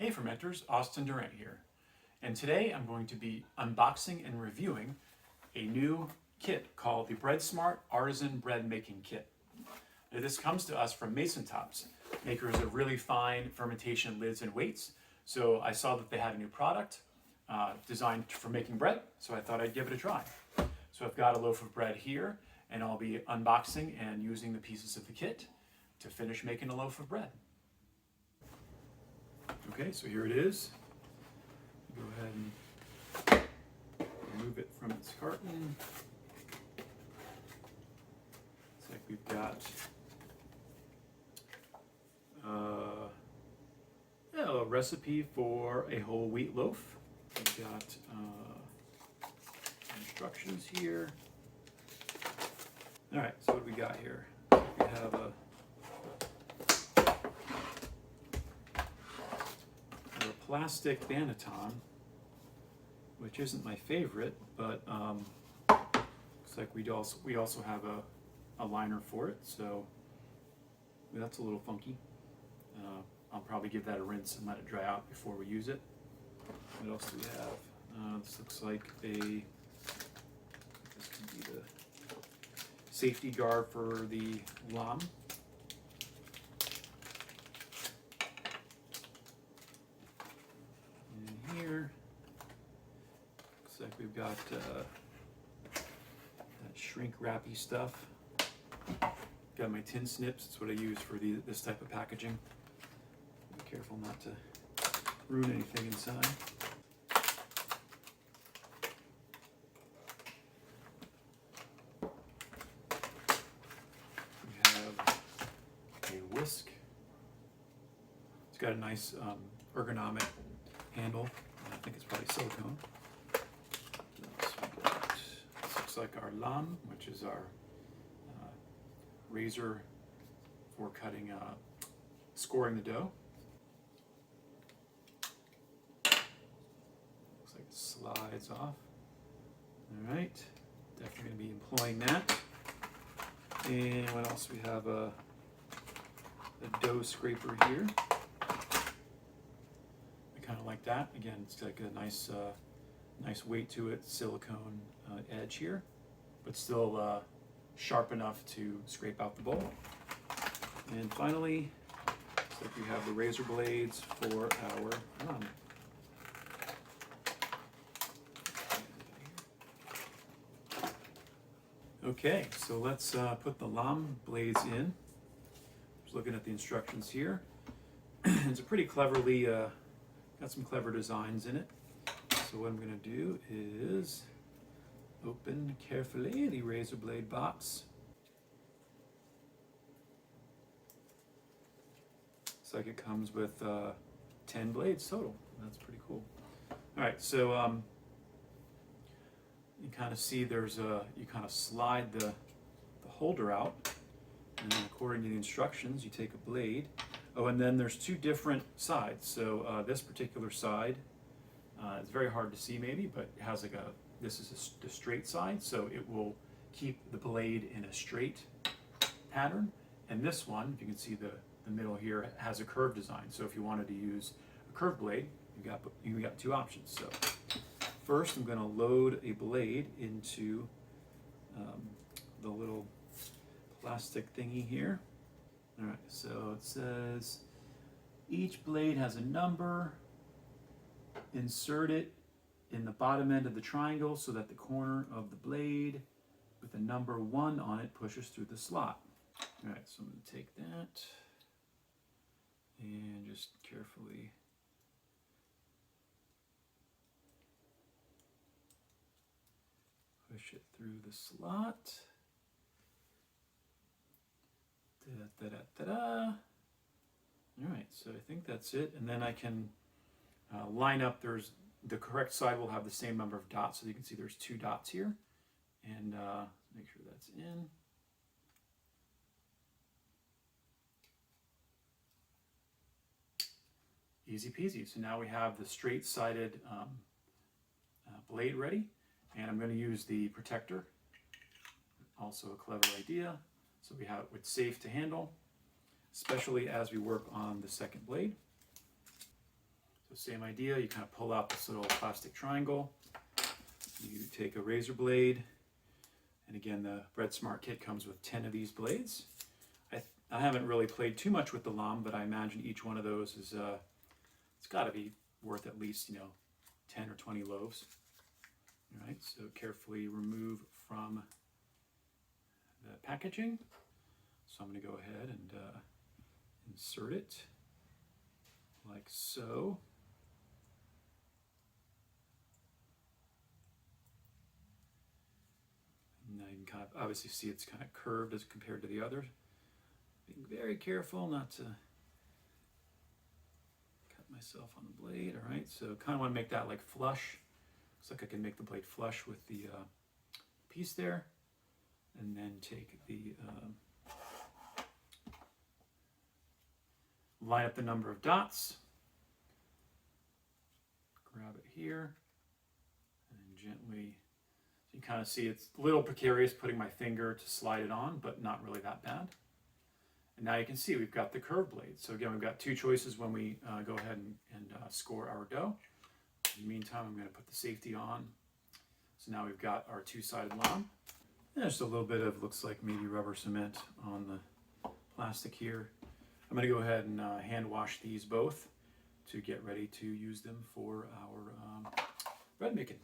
Hey fermenters, Austin Durant here. And today I'm going to be unboxing and reviewing a new kit called the Breadsmart Artisan Breadmaking Kit. Now, this comes to us from Mason Tops, makers of really fine fermentation lids and weights. So I saw that they had a new product designed for making bread, so I thought I'd give it a try. So I've got a loaf of bread here, and I'll be unboxing and using the pieces of the kit to finish making a loaf of bread. Okay, so here it is. Go ahead and remove it from its carton. Looks like we've got a recipe for a whole wheat loaf. We've got instructions here. All right, so what do we got here? We have a plastic banneton, which isn't my favorite, but looks like we also have a liner for it, so that's a little funky. I'll probably give that a rinse and let it dry out before we use it. What else do we have? This looks like this can be the safety guard for the 𝐒𝐚𝐥. Here, looks like we've got that shrink wrappy stuff. Got my tin snips. It's what I use for this type of packaging. Be careful not to ruin anything inside. We have a whisk. It's got a nice ergonomic handle. I think it's probably silicone. This looks like our 𝐬𝐚, which is our razor for cutting, scoring the dough. Looks like it slides off. All right, definitely going to be employing that. And what else? We have a dough scraper here. Kind of like that. Again, it's like a nice weight to it, silicone edge here, but still sharp enough to scrape out the bowl. And finally, looks like we have the razor blades for our 𝐬𝐚. Okay, so let's put the 𝐬𝐚 blades in. Just looking at the instructions here. It's a pretty cleverly got some clever designs in it. So what I'm going to do is open carefully the razor blade box. Looks like it comes with 10 blades total. That's pretty cool. All right, so you kind of see you kind of slide the holder out, and then according to the instructions, you take a blade. Oh, and then there's two different sides. So this particular side, it's very hard to see maybe, but it has like this is the straight side, so it will keep the blade in a straight pattern. And this one, if you can see the middle here, has a curved design. So if you wanted to use a curved blade, you got two options. So first I'm going to load a blade into the little plastic thingy here. All right, so it says each blade has a number. Insert it in the bottom end of the triangle so that the corner of the blade with the number 1 on it pushes through the slot. All right, so I'm going to take that and just carefully push it through the slot. Da-da-da-da-da. All right, so I think that's it. And then I can line up, the correct side will have the same number of dots. So you can see there's 2 dots here. And make sure that's in. Easy peasy. So now we have the straight-sided blade ready. And I'm going to use the protector. Also a clever idea. So it's safe to handle, especially as we work on the second blade. same idea, you kind of pull out this little plastic triangle, you take a razor blade, and again the Breadsmart kit comes with 10 of these blades. I haven't really played too much with the lamb, but I imagine each one of those is, it's got to be worth at least, 10 or 20 loaves. All right, so carefully remove from the packaging. So I'm going to go ahead and insert it like so. And now you can kind of obviously see it's kind of curved as compared to the others. Being very careful not to cut myself on the blade. All right, so kind of want to make that like flush. Looks like I can make the blade flush with the piece there, and then take the line up the number of dots, grab it here, and gently, so you kind of see it's a little precarious putting my finger to slide it on, but not really that bad. And now you can see we've got the curved blade. So again, we've got two choices when we go ahead and score our dough. In the meantime, I'm going to put the safety on. So now we've got our two-sided lamb. And there's a little bit of, looks like maybe rubber cement on the plastic here. I'm going to go ahead and hand wash these both to get ready to use them for our bread making.